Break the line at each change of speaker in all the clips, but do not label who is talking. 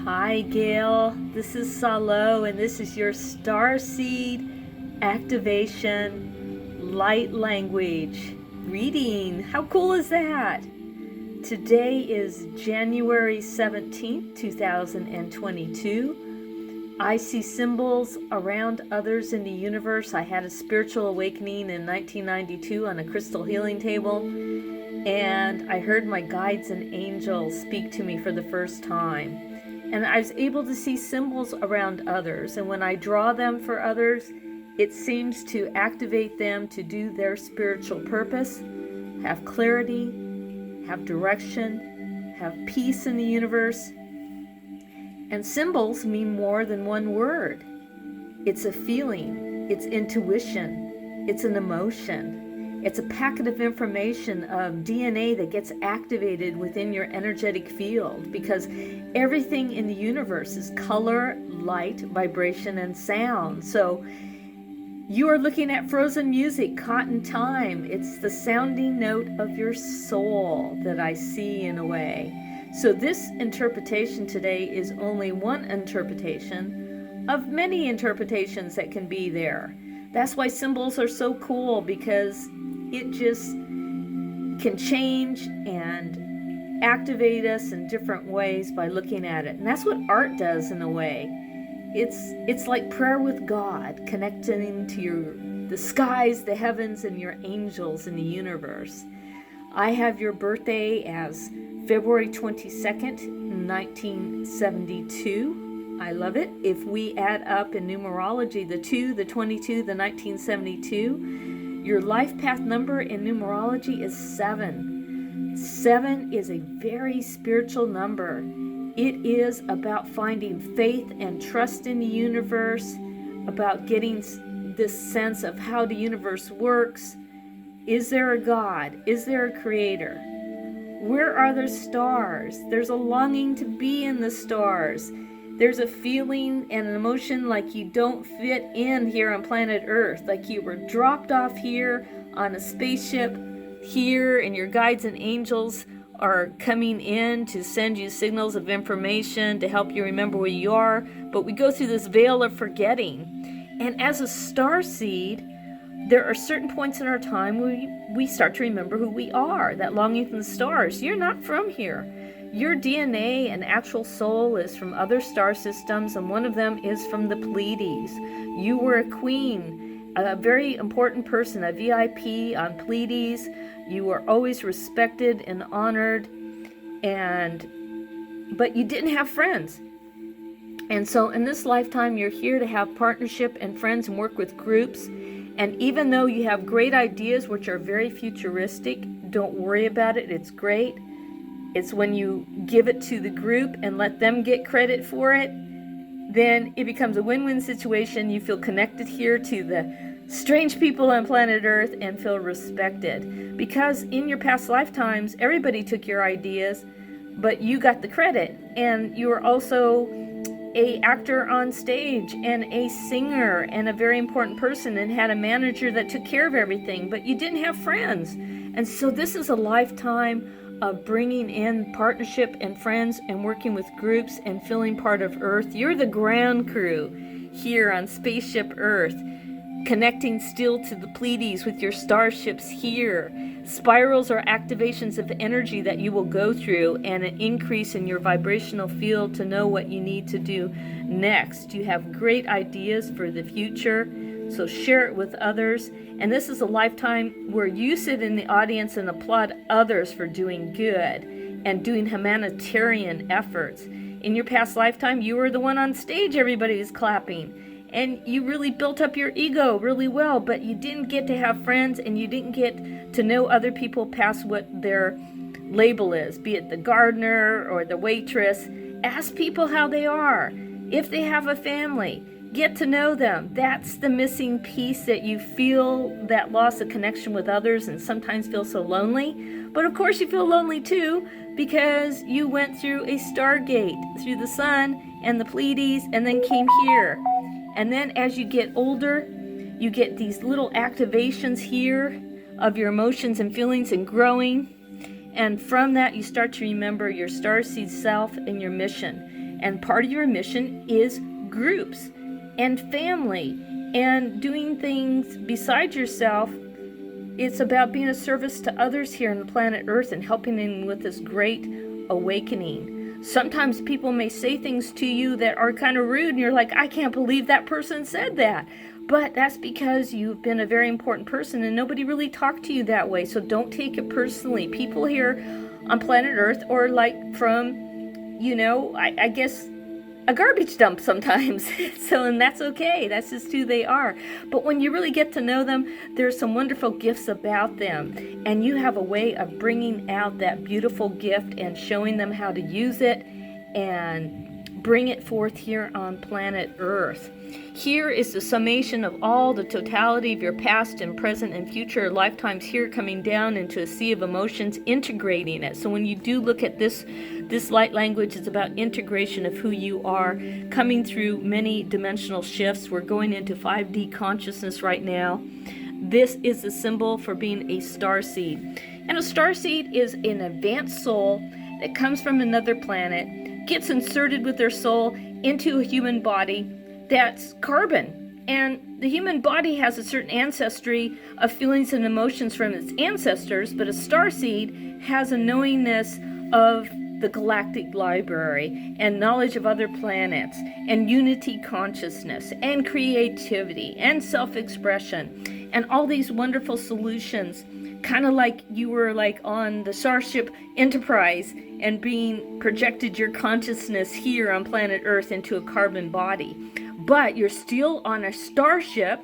Hi, Gayle. This is Salo, and this is your Starseed Activation Light Language reading. How cool is that? Today is January 17th, 2022. I see symbols around others in the universe. I had a spiritual awakening in 1992 on a crystal healing table, and I heard my guides and angels speak to me for the first time. And I was able to see symbols around others, and when I draw them for others, it seems to activate them to do their spiritual purpose, have clarity, have direction, have peace in the universe. And symbols mean more than one word. It's a feeling, it's intuition, it's an emotion. It's a packet of information of DNA that gets activated within your energetic field, because everything in the universe is color, light, vibration, and sound. So you are looking at frozen music caught in time. It's the sounding note of your soul that I see in a way. So this interpretation today is only one interpretation of many interpretations that can be there. That's why symbols are so cool, because it just can change and activate us in different ways by looking at it. And that's what art does in a way. It's like prayer with God, connecting to the skies, the heavens, and your angels in the universe. I have your birthday as February 22nd, 1972. I love it. If we add up in numerology the 2, the 22, the 1972, your life path number in numerology is 7. 7 is a very spiritual number. It is about finding faith and trust in the universe, about getting this sense of how the universe works. Is there a God? Is there a creator? Where are the stars? There's a longing to be in the stars. There's a feeling and an emotion like you don't fit in here on planet Earth, like you were dropped off here on a spaceship here, and your guides and angels are coming in to send you signals of information to help you remember where you are. But we go through this veil of forgetting. And as a starseed, there are certain points in our time where we start to remember who we are, that longing from the stars. You're not from here. Your DNA and actual soul is from other star systems, and one of them is from the Pleiades. You were a queen, a very important person, a VIP on Pleiades. You were always respected and honored, but you didn't have friends. And so in this lifetime, you're here to have partnership and friends and work with groups. And even though you have great ideas, which are very futuristic, don't worry about it. It's great. It's when you give it to the group and let them get credit for it, then it becomes a win-win situation. You feel connected here to the strange people on planet Earth and feel respected. Because in your past lifetimes, everybody took your ideas, but you got the credit. And you were also an actor on stage and a singer and a very important person, and had a manager that took care of everything, but you didn't have friends. And so this is a lifetime of bringing in partnership and friends and working with groups and feeling part of Earth. You're the ground crew here on Spaceship Earth, connecting still to the Pleiades with your starships here. Spirals are activations of energy that you will go through, and an increase in your vibrational field to know what you need to do next. You have great ideas for the future, so share it with others. And this is a lifetime where you sit in the audience and applaud others for doing good and doing humanitarian efforts. In your past lifetime, you were the one on stage everybody was clapping. And you really built up your ego really well, but you didn't get to have friends, and you didn't get to know other people past what their label is, be it the gardener or the waitress. Ask people how they are. If they have a family, get to know them. That's the missing piece, that you feel that loss of connection with others and sometimes feel so lonely. But of course you feel lonely too, because you went through a stargate, through the sun and the Pleiades, and then came here. And then as you get older, you get these little activations here of your emotions and feelings and growing. And from that, you start to remember your starseed self and your mission. And part of your mission is groups and family and doing things besides yourself. It's about being a service to others here on the planet Earth and helping them with this great awakening. Sometimes people may say things to you that are kind of rude and you're like, I can't believe that person said that. But that's because you've been a very important person and nobody really talked to you that way. So don't take it personally. People here on planet Earth are like from, I guess, a garbage dump sometimes. And that's okay. That's just who they are. But when you really get to know them, there's some wonderful gifts about them. And you have a way of bringing out that beautiful gift and showing them how to use it and bring it forth here on planet Earth. Here is the summation of all the totality of your past and present and future lifetimes here coming down into a sea of emotions, integrating it. So when you do look at this light language, it's about integration of who you are, coming through many dimensional shifts. We're going into 5D consciousness right now. This is a symbol for being a starseed. And a starseed is an advanced soul that comes from another planet, gets inserted with their soul into a human body that's carbon. And the human body has a certain ancestry of feelings and emotions from its ancestors, but a starseed has a knowingness of the galactic library and knowledge of other planets and unity consciousness and creativity and self-expression and all these wonderful solutions, kind of like you were like on the Starship Enterprise and being projected your consciousness here on planet Earth into a carbon body. But you're still on a starship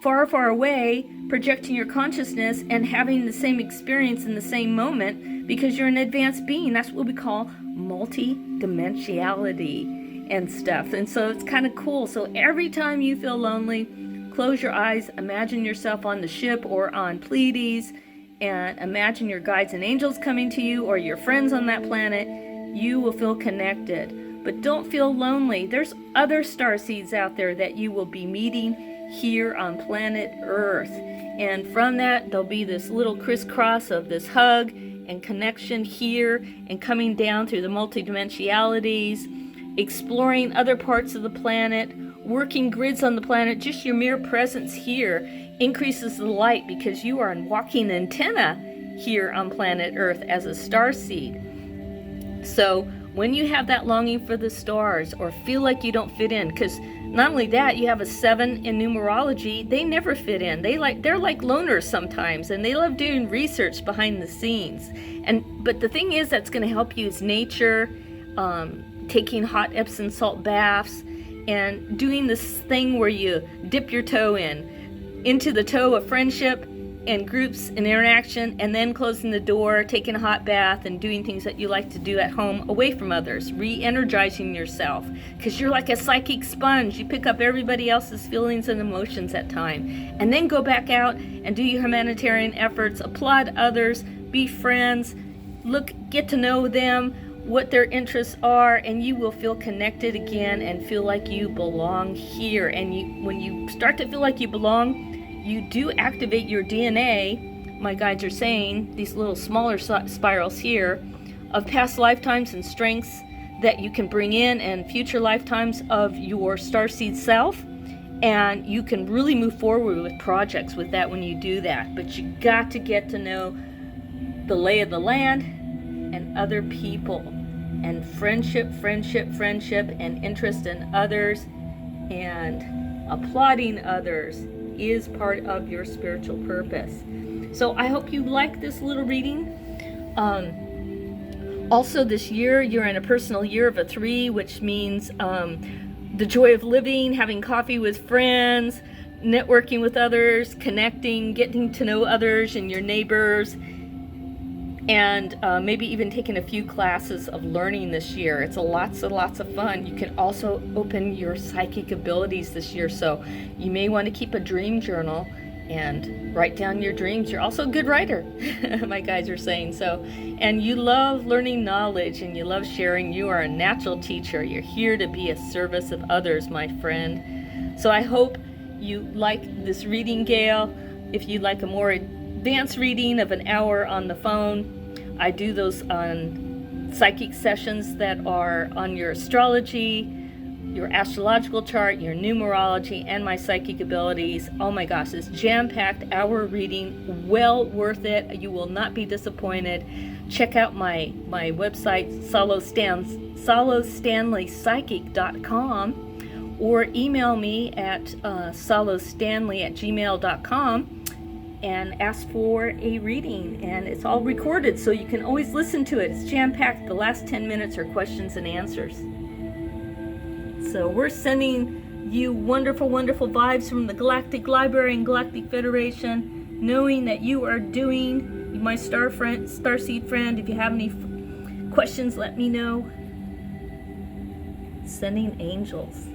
far, far away, projecting your consciousness and having the same experience in the same moment because you're an advanced being. That's what we call multi-dimensionality and stuff. And so it's kind of cool. So every time you feel lonely, close your eyes, imagine yourself on the ship or on Pleiades, and imagine your guides and angels coming to you or your friends on that planet. You will feel connected. But don't feel lonely. There's other starseeds out there that you will be meeting here on planet Earth. And from that, there'll be this little crisscross of this hug and connection here and coming down through the multidimensionalities, exploring other parts of the planet, working grids on the planet. Just your mere presence here increases the light because you are a walking antenna here on planet Earth as a starseed. So when you have that longing for the stars or feel like you don't fit in, because not only that, you have a 7 in numerology, they never fit in. They're like loners sometimes, and they love doing research behind the scenes. But the thing is that's going to help you is nature, taking hot Epsom salt baths, and doing this thing where you dip your toe into the toe of friendship and groups and interaction, and then closing the door, taking a hot bath, and doing things that you like to do at home away from others, re-energizing yourself, because you're like a psychic sponge. You pick up everybody else's feelings and emotions at time, and then go back out and do your humanitarian efforts, applaud others, be friends, get to know them, what their interests are, and you will feel connected again and feel like you belong here. And when you start to feel like you belong, you do activate your DNA. My guides are saying these little smaller spirals here of past lifetimes and strengths that you can bring in, and future lifetimes of your starseed self, and you can really move forward with projects with that when you do that. But you got to get to know the lay of the land and other people, and friendship, and interest in others, and applauding others is part of your spiritual purpose. So I hope you like this little reading. Also this year, you're in a personal year of a 3, which means the joy of living, having coffee with friends, networking with others, connecting, getting to know others and your neighbors, and maybe even taking a few classes of learning this year. It's lots and lots of fun. You can also open your psychic abilities this year, so you may want to keep a dream journal and write down your dreams. You're also a good writer, my guides are saying. So, and you love learning knowledge and you love sharing. You are a natural teacher. You're here to be a service of others, my friend. So I hope you like this reading, Gayle. If you'd like a more advanced reading of an hour on the phone, I do those on psychic sessions that are on your astrology, your astrological chart, your numerology, and my psychic abilities. Oh my gosh, it's jam-packed hour reading, well worth it. You will not be disappointed. Check out my website, salostanleypsychic.com, or email me at salostanley@gmail.com and ask for a reading. And it's all recorded, so you can always listen to it. It's jam-packed. The last 10 minutes are questions and answers. So we're sending you wonderful, wonderful vibes from the Galactic Library and Galactic Federation, knowing that you are doing, my starseed friend, if you have any questions, let me know. Sending angels.